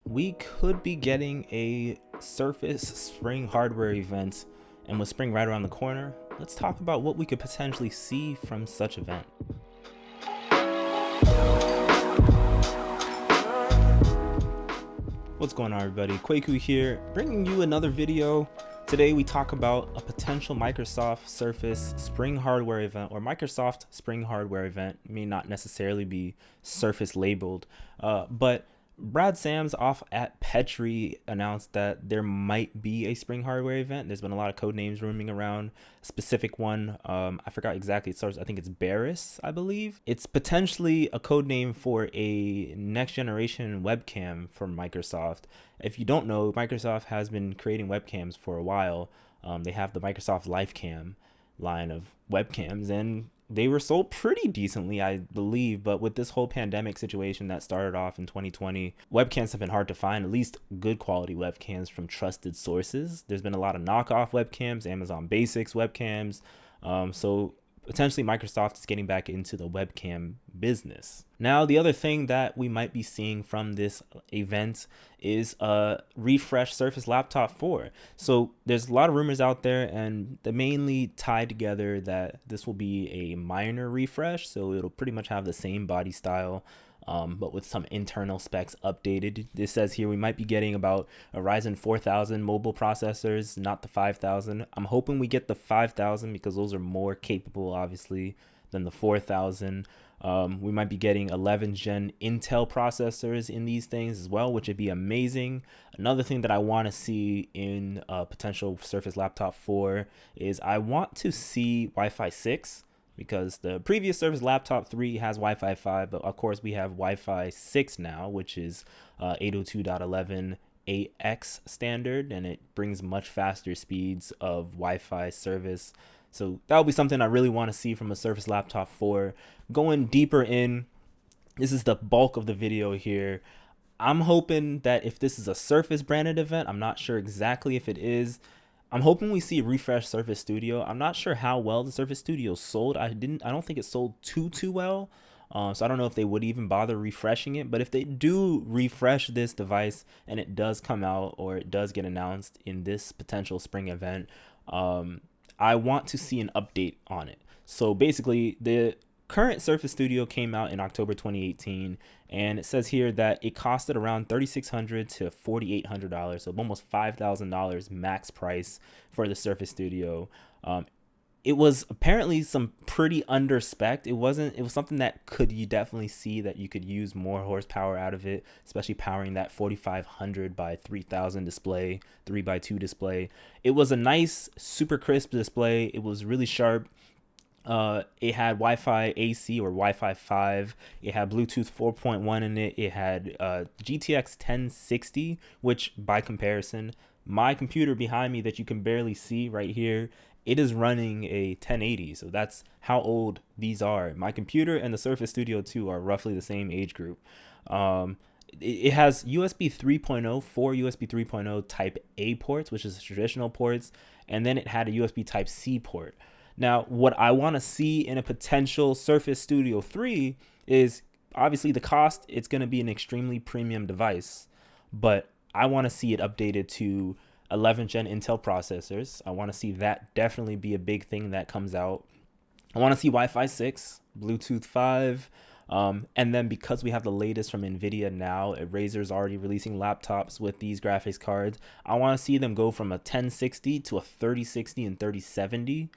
we could be getting a Surface spring hardware event, and with spring right around the corner, let's talk about what we could potentially see from such event. What's going on, everybody? Kwaku here, bringing you another video. Today we talk about a potential Microsoft Surface spring hardware event, or Microsoft spring hardware event. May not necessarily be Surface labeled, but Brad Sams off at Petri announced that there might be a spring hardware event. There's been a lot of code names roaming around. A specific one, I forgot exactly. It starts, I think it's Barris, I believe. It's potentially a code name for a next generation webcam from Microsoft. If you don't know, Microsoft has been creating webcams for a while. They have the Microsoft Lifecam line of webcams, and they were sold pretty decently, I believe, but with this whole pandemic situation that started off in 2020, webcams have been hard to find, at least good quality webcams from trusted sources. There's been a lot of knockoff webcams, Amazon Basics webcams, so potentially Microsoft is getting back into the webcam business. Now, the other thing that we might be seeing from this event is a refresh Surface Laptop 4. So there's a lot of rumors out there, and they mainly tie together that this will be a minor refresh. So it'll pretty much have the same body style, but with some internal specs updated. This says here we might be getting about a Ryzen 4000 mobile processors, not the 5000. I'm hoping we get the 5000 because those are more capable, obviously, than the 4000. We might be getting 11th gen Intel processors in these things as well, which would be amazing. Another thing that I want to see in a potential Surface Laptop 4 is I want to see Wi-Fi 6, because the previous Surface Laptop 3 has Wi-Fi 5, but of course we have Wi-Fi 6 now, which is 802.11ax standard, and it brings much faster speeds of Wi-Fi service. So that will be something I really want to see from a Surface Laptop 4. Going deeper in, this is the bulk of the video here. I'm hoping that if this is a Surface branded event, I'm not sure exactly if it is, I'm hoping we see a refreshed Surface Studio. I'm not sure how well the Surface Studio sold. I don't think it sold too well. So I don't know if they would even bother refreshing it. But if they do refresh this device and it does come out, or it does get announced in this potential spring event, I want to see an update on it. So basically, the current Surface Studio came out in October 2018, and it says here that it costed around $3,600 to $4,800, so almost $5,000 max price for the Surface Studio. It was apparently some pretty under spec. It was something that you definitely see that you could use more horsepower out of it, especially powering that 4500 by 3000 display, 3x2 display. It was a nice, super crisp display. It was really sharp. It had Wi-Fi AC or Wi-Fi 5. It had Bluetooth 4.1 in it. It had GTX 1060, which by comparison, my computer behind me that you can barely see right here, it is running a 1080. So that's how old these are. My computer and the Surface Studio 2 are roughly the same age group. It has USB 3.0, 4 USB 3.0 Type A ports, which is traditional ports, and then it had a USB Type C port. Now, what I want to see in a potential Surface Studio 3 is obviously the cost. It's going to be an extremely premium device, but I want to see it updated to 11th gen Intel processors. I want to see that definitely be a big thing that comes out. I want to see Wi-Fi 6, Bluetooth 5, and then because we have the latest from NVIDIA now, Razer's already releasing laptops with these graphics cards, I want to see them go from a 1060 to a 3060 and 3070.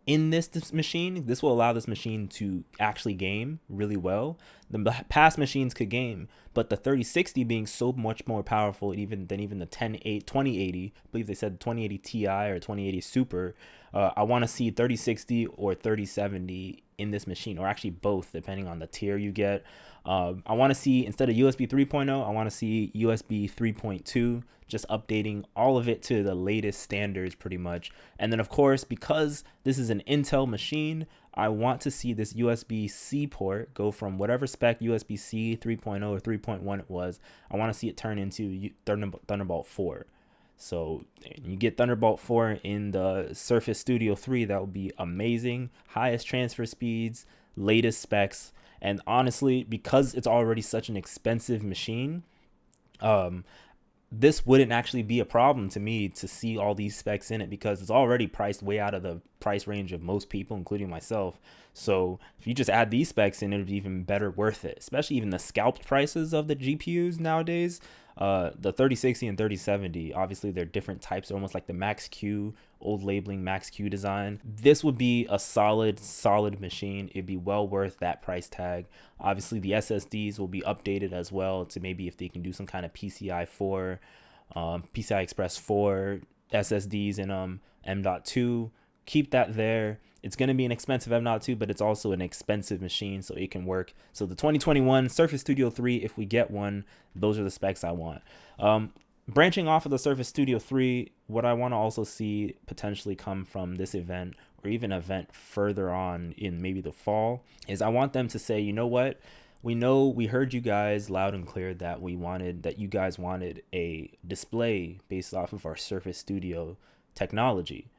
In this machine. This will allow this machine to actually game really well. The past machines could game, but the 3060 being so much more powerful than the 2080, I believe they said 2080 Ti or 2080 Super. I want to see 3060 or 3070 in this machine, or actually both, depending on the tier you get. I want to see, instead of USB 3.0, I want to see USB 3.2, just updating all of it to the latest standards pretty much. And then of course, because this is an Intel machine, I want to see this USB-C port go from whatever spec USB-C 3.0 or 3.1 it was. I want to see it turn into Thunderbolt 4. So you get Thunderbolt 4 in the Surface Studio 3, that would be amazing. Highest transfer speeds, latest specs, and honestly, because it's already such an expensive machine, This wouldn't actually be a problem to me to see all these specs in it, because it's already priced way out of the price range of most people, including myself. So if you just add these specs in, it would be even better worth it, especially even the scalped prices of the GPUs nowadays. The 3060 and 3070, obviously they're different types, almost like the Max Q, old labeling Max Q design. This would be a solid machine. It'd be well worth that price tag. Obviously the SSDs will be updated as well to maybe if they can do some kind of PCI Express 4 SSDs in M.2. Keep that there. It's going to be an expensive M.2, but it's also an expensive machine, so it can work. So the 2021 Surface Studio 3, if we get one, those are the specs I want. Branching off of the Surface Studio 3, what I want to also see potentially come from this event, or even an event further on in maybe the fall, is I want them to say, you know what? We heard you guys loud and clear that you guys wanted a display based off of our Surface Studio technology.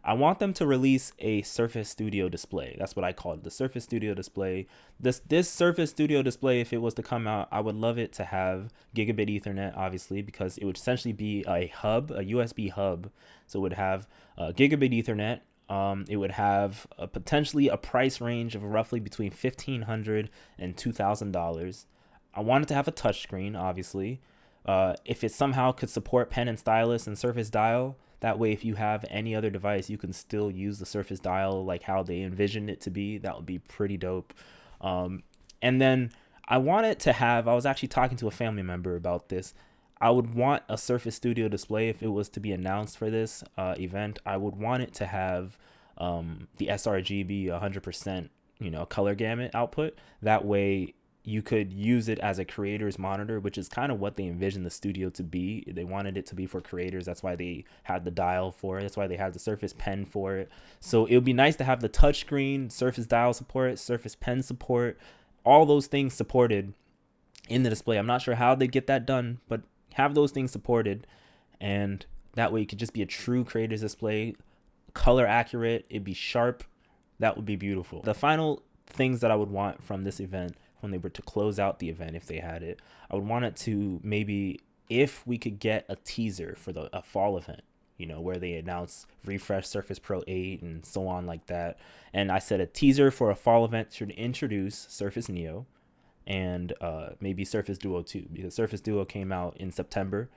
I want them to release a Surface Studio display. That's what I call it, the Surface Studio display. This Surface Studio display, if it was to come out, I would love it to have gigabit Ethernet, obviously, because it would essentially be a hub, a USB hub. So it would have gigabit Ethernet. It would have potentially a price range of roughly between $1,500 and $2,000. I want it to have a touchscreen, obviously. If it somehow could support pen and stylus and Surface Dial, that way if you have any other device, you can still use the Surface Dial like how they envisioned it to be. That would be pretty dope. And then I want it to have, I was actually talking to a family member about this. I would want a Surface Studio display if it was to be announced for this event. I would want it to have the sRGB 100%, color gamut output. That way you could use it as a creator's monitor, which is kind of what they envisioned the Studio to be. They wanted it to be for creators. That's why they had the dial for it. That's why they had the Surface Pen for it. So it would be nice to have the touchscreen, Surface Dial support, Surface Pen support, all those things supported in the display. I'm not sure how they get that done, but have those things supported, and that way it could just be a true creator's display, color accurate. It'd be sharp. That would be beautiful. The final things that I would want from this event, when they were to close out the event, if they had it, I would want it to maybe, if we could get a teaser for a fall event, where they announce refresh Surface Pro 8 and so on like that. And I said a teaser for a fall event should introduce Surface Neo and maybe Surface Duo 2, because Surface Duo came out in September.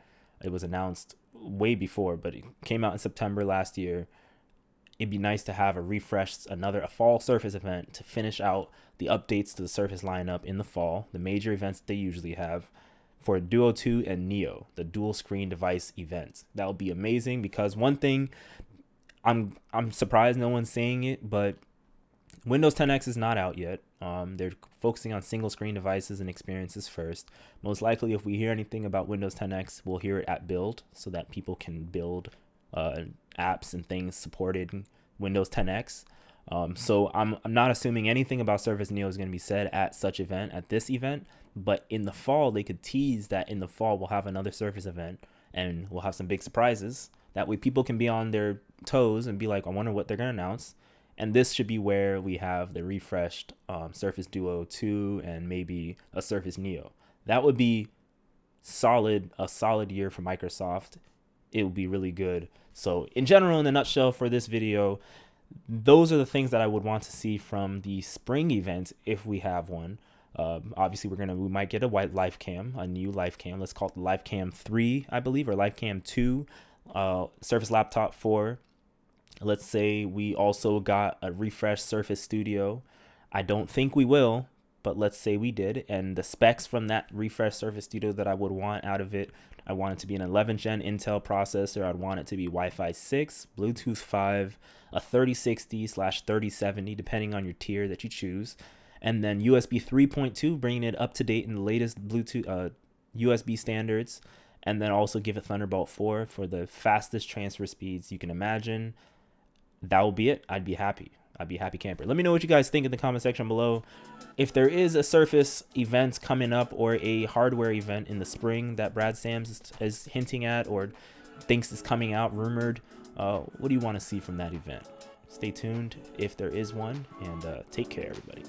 It was announced way before, but it came out in September last year. It'd be nice to have a fall Surface event to finish out the updates to the Surface lineup in the fall, the major events they usually have for Duo 2 and Neo, the dual screen device events. That would be amazing, because one thing, I'm surprised no one's saying it, but Windows 10X is not out yet. They're focusing on single screen devices and experiences first. Most likely, if we hear anything about Windows 10X, we'll hear it at build, so that people can build apps and things supported Windows 10X. So I'm not assuming anything about Surface Neo is going to be said at this event, but in the fall, they could tease that in the fall we'll have another Surface event and we'll have some big surprises. That way people can be on their toes and be like, I wonder what they're going to announce. And this should be where we have the refreshed Surface Duo 2 and maybe a Surface Neo. That would be a solid year for Microsoft. It would be really good. So in general, in a nutshell for this video, those are the things that I would want to see from the spring event if we have one. Obviously, we might get a white Lifecam, a new Lifecam. Let's call it the Lifecam 3, I believe, or Lifecam 2, Surface Laptop 4. Let's say we also got a refreshed Surface Studio. I don't think we will, but let's say we did. And the specs from that refreshed Surface Studio that I would want out of it, I want it to be an 11th gen Intel processor. I'd want it to be Wi-Fi 6, Bluetooth 5, a 3060/3070, depending on your tier that you choose. And then USB 3.2, bringing it up to date in the latest Bluetooth USB standards. And then also give it Thunderbolt 4 for the fastest transfer speeds you can imagine. That will be it. I'd be happy. I'd be a happy camper. Let me know what you guys think in the comment section below. If there is a Surface event coming up or a hardware event in the spring that Brad Sams is hinting at or thinks is coming out, rumored, what do you want to see from that event? Stay tuned if there is one, and take care, everybody.